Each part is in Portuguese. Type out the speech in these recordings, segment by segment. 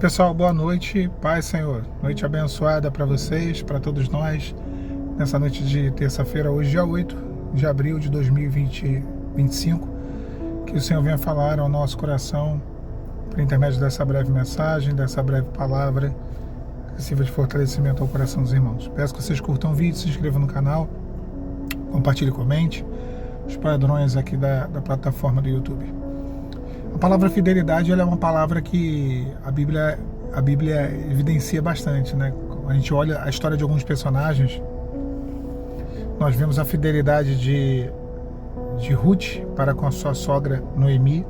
Pessoal, boa noite, paz, Senhor. Noite abençoada para vocês, para todos nós, nessa noite de terça-feira, hoje, dia 8 de abril de 2025. Que o Senhor venha falar ao nosso coração, por intermédio dessa breve mensagem, dessa breve palavra, que sirva de fortalecimento ao coração dos irmãos. Peço que vocês curtam o vídeo, se inscrevam no canal, compartilhem e comente, os padrões aqui da plataforma do YouTube. A palavra fidelidade, ela é uma palavra que a Bíblia evidencia bastante, né? Quando a gente olha a história de alguns personagens, nós vemos a fidelidade de Ruth para com a sua sogra Noemi.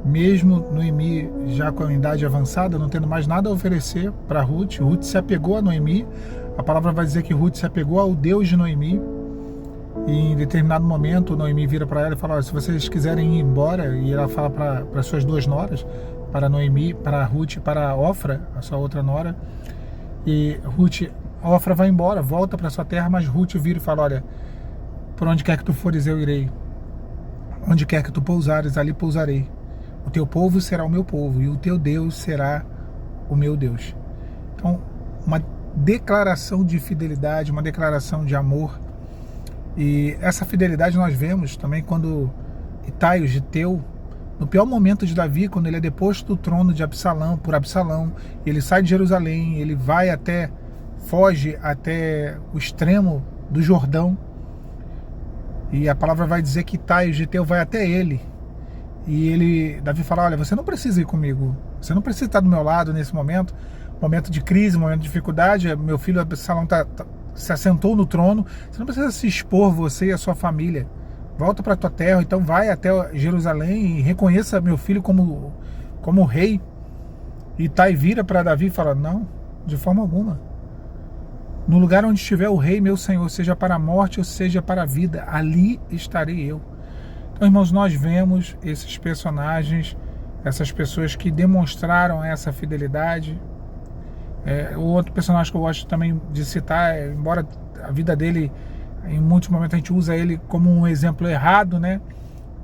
Mesmo Noemi já com a idade avançada, não tendo mais nada a oferecer para Ruth, Ruth se apegou a Noemi. A palavra vai dizer que Ruth se apegou ao Deus de Noemi. E em determinado momento, Noemi vira para ela e fala: se vocês quiserem ir embora, e ela fala para suas duas noras, para Noemi, para Ruth e para Ofra, a sua outra nora. E Ofra vai embora, volta para sua terra, mas Ruth vira e fala: olha, por onde quer que tu fores, eu irei. Onde quer que tu pousares, ali pousarei. O teu povo será o meu povo, e o teu Deus será o meu Deus. Então, uma declaração de fidelidade, uma declaração de amor. E essa fidelidade nós vemos também quando Itai, o Giteu, no pior momento de Davi, quando ele é deposto do trono de Absalão, por Absalão, ele sai de Jerusalém, ele foge até o extremo do Jordão, e a palavra vai dizer que Itai, o Giteu, vai até ele, e Davi fala: olha, você não precisa ir comigo, você não precisa estar do meu lado nesse momento de crise, momento de dificuldade, meu filho Absalão se assentou no trono, você não precisa se expor, você e a sua família, volta para a tua terra, então vai até Jerusalém e reconheça meu filho como rei. E Itai vira para Davi e fala: não, de forma alguma, no lugar onde estiver o rei, meu senhor, seja para a morte ou seja para a vida, ali estarei eu. Então, irmãos, nós vemos esses personagens, essas pessoas que demonstraram essa fidelidade. O outro personagem que eu gosto também de citar, embora a vida dele, em muitos momentos a gente usa ele como um exemplo errado, né?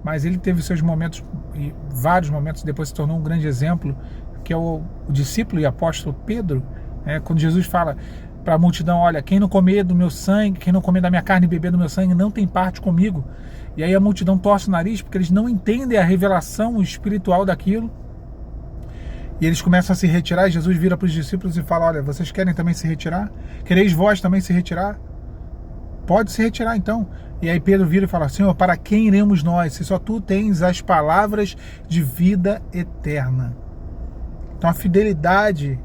Mas ele teve seus momentos, e vários momentos, depois se tornou um grande exemplo, que é o discípulo e apóstolo Pedro, quando Jesus fala para a multidão: olha, quem não comer do meu sangue, quem não comer da minha carne e beber do meu sangue, não tem parte comigo. E aí a multidão torce o nariz, porque eles não entendem a revelação espiritual daquilo. E eles começam a se retirar, e Jesus vira para os discípulos e fala: olha, vocês querem também se retirar? Quereis vós também se retirar? Pode se retirar então. E aí Pedro vira e fala: Senhor, para quem iremos nós, se só tu tens as palavras de vida eterna? Então a fidelidade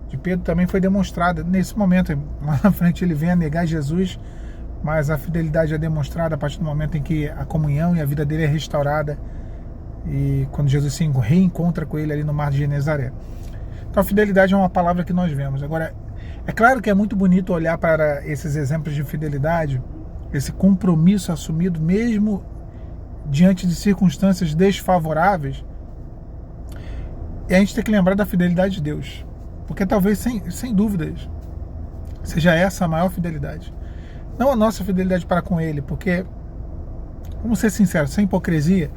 de Pedro também foi demonstrada nesse momento. Lá na frente ele vem a negar Jesus, mas a fidelidade é demonstrada a partir do momento em que a comunhão e a vida dele é restaurada, e quando Jesus se reencontra com ele ali no mar de Genezaré. Então a fidelidade é uma palavra que nós vemos. Agora, é claro que é muito bonito olhar para esses exemplos de fidelidade, esse compromisso assumido mesmo diante de circunstâncias desfavoráveis, e a gente tem que lembrar da fidelidade de Deus, porque talvez, sem dúvidas, seja essa a maior fidelidade. Não a nossa fidelidade para com ele, porque, vamos ser sinceros, sem hipocrisia,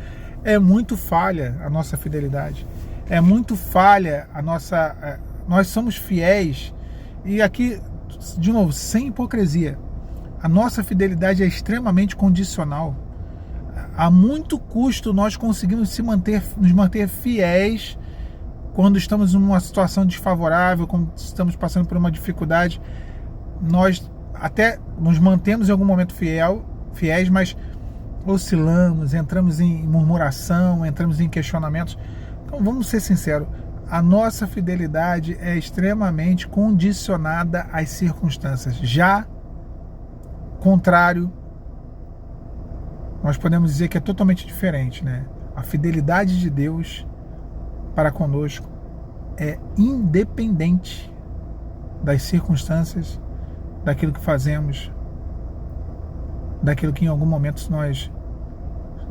é muito falha a nossa fidelidade, é muito falha a nossa... Nós somos fiéis, e aqui, de novo, sem hipocrisia, a nossa fidelidade é extremamente condicional. A muito custo nós conseguimos nos manter fiéis quando estamos numa situação desfavorável, quando estamos passando por uma dificuldade. Nós até nos mantemos em algum momento fiéis, mas oscilamos, entramos em murmuração, entramos em questionamentos. Então vamos ser sinceros, a nossa fidelidade é extremamente condicionada às circunstâncias. Já contrário, nós podemos dizer que é totalmente diferente, né? A fidelidade de Deus para conosco é independente das circunstâncias, daquilo que fazemos, daquilo que em algum momento nós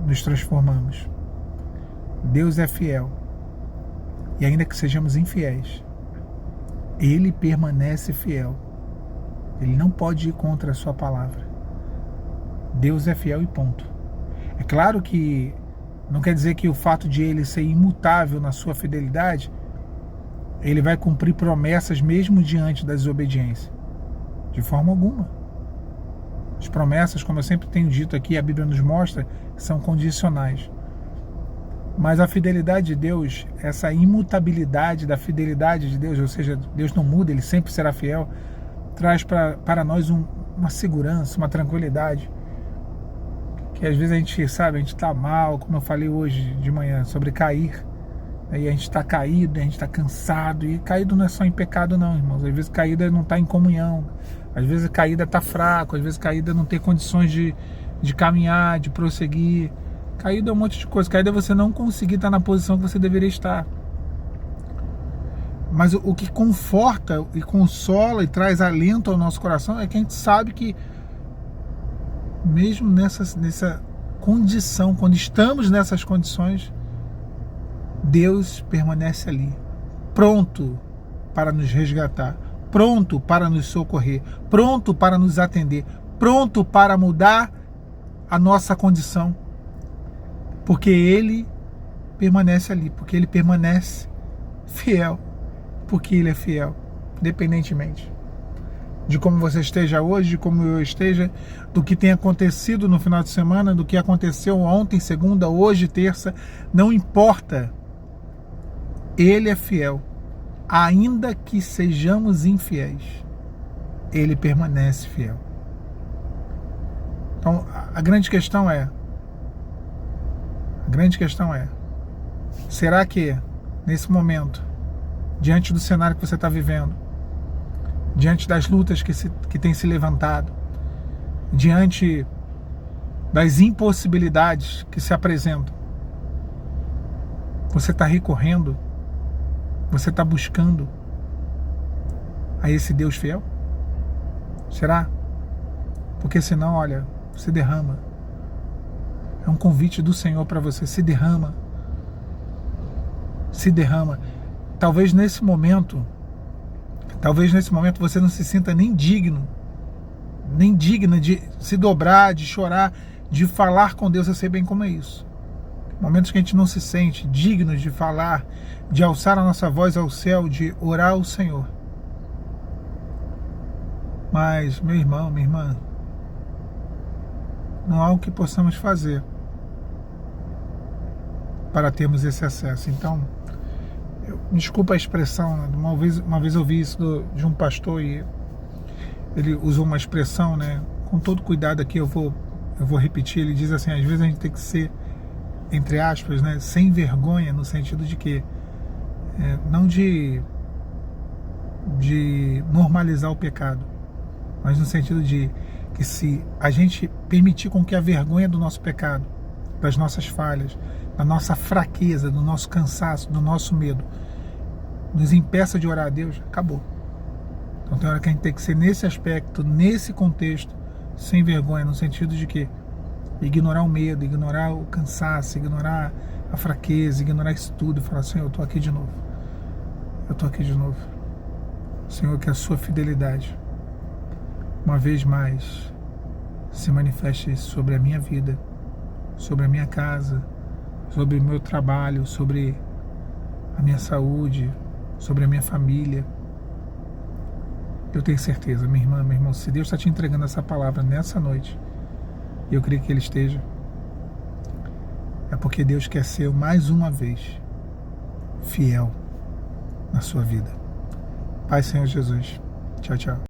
nos transformamos. Deus é fiel, e ainda que sejamos infiéis, Ele permanece fiel. Ele não pode ir contra a sua palavra. Deus é fiel e ponto. É claro que não quer dizer que o fato de Ele ser imutável na sua fidelidade Ele vai cumprir promessas mesmo diante da desobediência? De forma alguma. As promessas, como eu sempre tenho dito aqui, a Bíblia nos mostra, são condicionais. Mas a fidelidade de Deus, essa imutabilidade da fidelidade de Deus, ou seja, Deus não muda, Ele sempre será fiel, traz para nós uma segurança, uma tranquilidade. Que às vezes a gente está mal, como eu falei hoje de manhã, sobre cair. Aí a gente está caído, a gente está cansado. E caído não é só em pecado não, irmãos. Às vezes caída não está em comunhão. Às vezes caída está fraco. Às vezes caída não tem condições de caminhar, de prosseguir. Caída é um monte de coisa. Caída é você não conseguir estar na posição que você deveria estar. Mas o que conforta e consola e traz alento ao nosso coração é que a gente sabe que mesmo nessa condição, quando estamos nessas condições, Deus permanece ali, pronto para nos resgatar, pronto para nos socorrer, pronto para nos atender, pronto para mudar a nossa condição, porque Ele permanece ali, porque Ele permanece fiel, porque Ele é fiel, independentemente de como você esteja hoje, de como eu esteja, do que tem acontecido no final de semana, do que aconteceu ontem, segunda, hoje, terça, não importa. Ele é fiel, ainda que sejamos infiéis, Ele permanece fiel. Então, a grande questão é, será que nesse momento, diante do cenário que você está vivendo, diante das lutas que tem se levantado, diante das impossibilidades que se apresentam, você está recorrendo, você está buscando a esse Deus fiel? Será? Porque senão, olha, se derrama. É um convite do Senhor para você, se derrama. Se derrama. Talvez nesse momento você não se sinta nem digno, nem digna de se dobrar, de chorar, de falar com Deus. Eu sei bem como é isso. Momentos que a gente não se sente digno de falar, de alçar a nossa voz ao céu, de orar ao Senhor. Mas, meu irmão, minha irmã, não há o que possamos fazer para termos esse acesso. Então, desculpa a expressão, uma vez eu vi isso de um pastor e ele usou uma expressão, né? Com todo cuidado aqui eu vou repetir. Ele diz assim: às vezes a gente tem que ser, entre aspas, né, sem vergonha, no sentido de que não de normalizar o pecado, mas no sentido de que se a gente permitir com que a vergonha do nosso pecado, das nossas falhas, da nossa fraqueza, do nosso cansaço, do nosso medo, nos impeça de orar a Deus, acabou. Então tem hora que a gente tem que ser nesse aspecto, nesse contexto, sem vergonha, no sentido de que ignorar o medo, ignorar o cansaço, ignorar a fraqueza, ignorar isso tudo e falar: Senhor, eu estou aqui de novo. Eu estou aqui de novo. Senhor, que a sua fidelidade, uma vez mais, se manifeste sobre a minha vida, sobre a minha casa, sobre o meu trabalho, sobre a minha saúde, sobre a minha família. Eu tenho certeza, minha irmã, meu irmão, se Deus está te entregando essa palavra nessa noite, e eu creio que Ele esteja, é porque Deus quer ser mais uma vez fiel na sua vida. Pai, Senhor Jesus. Tchau, tchau.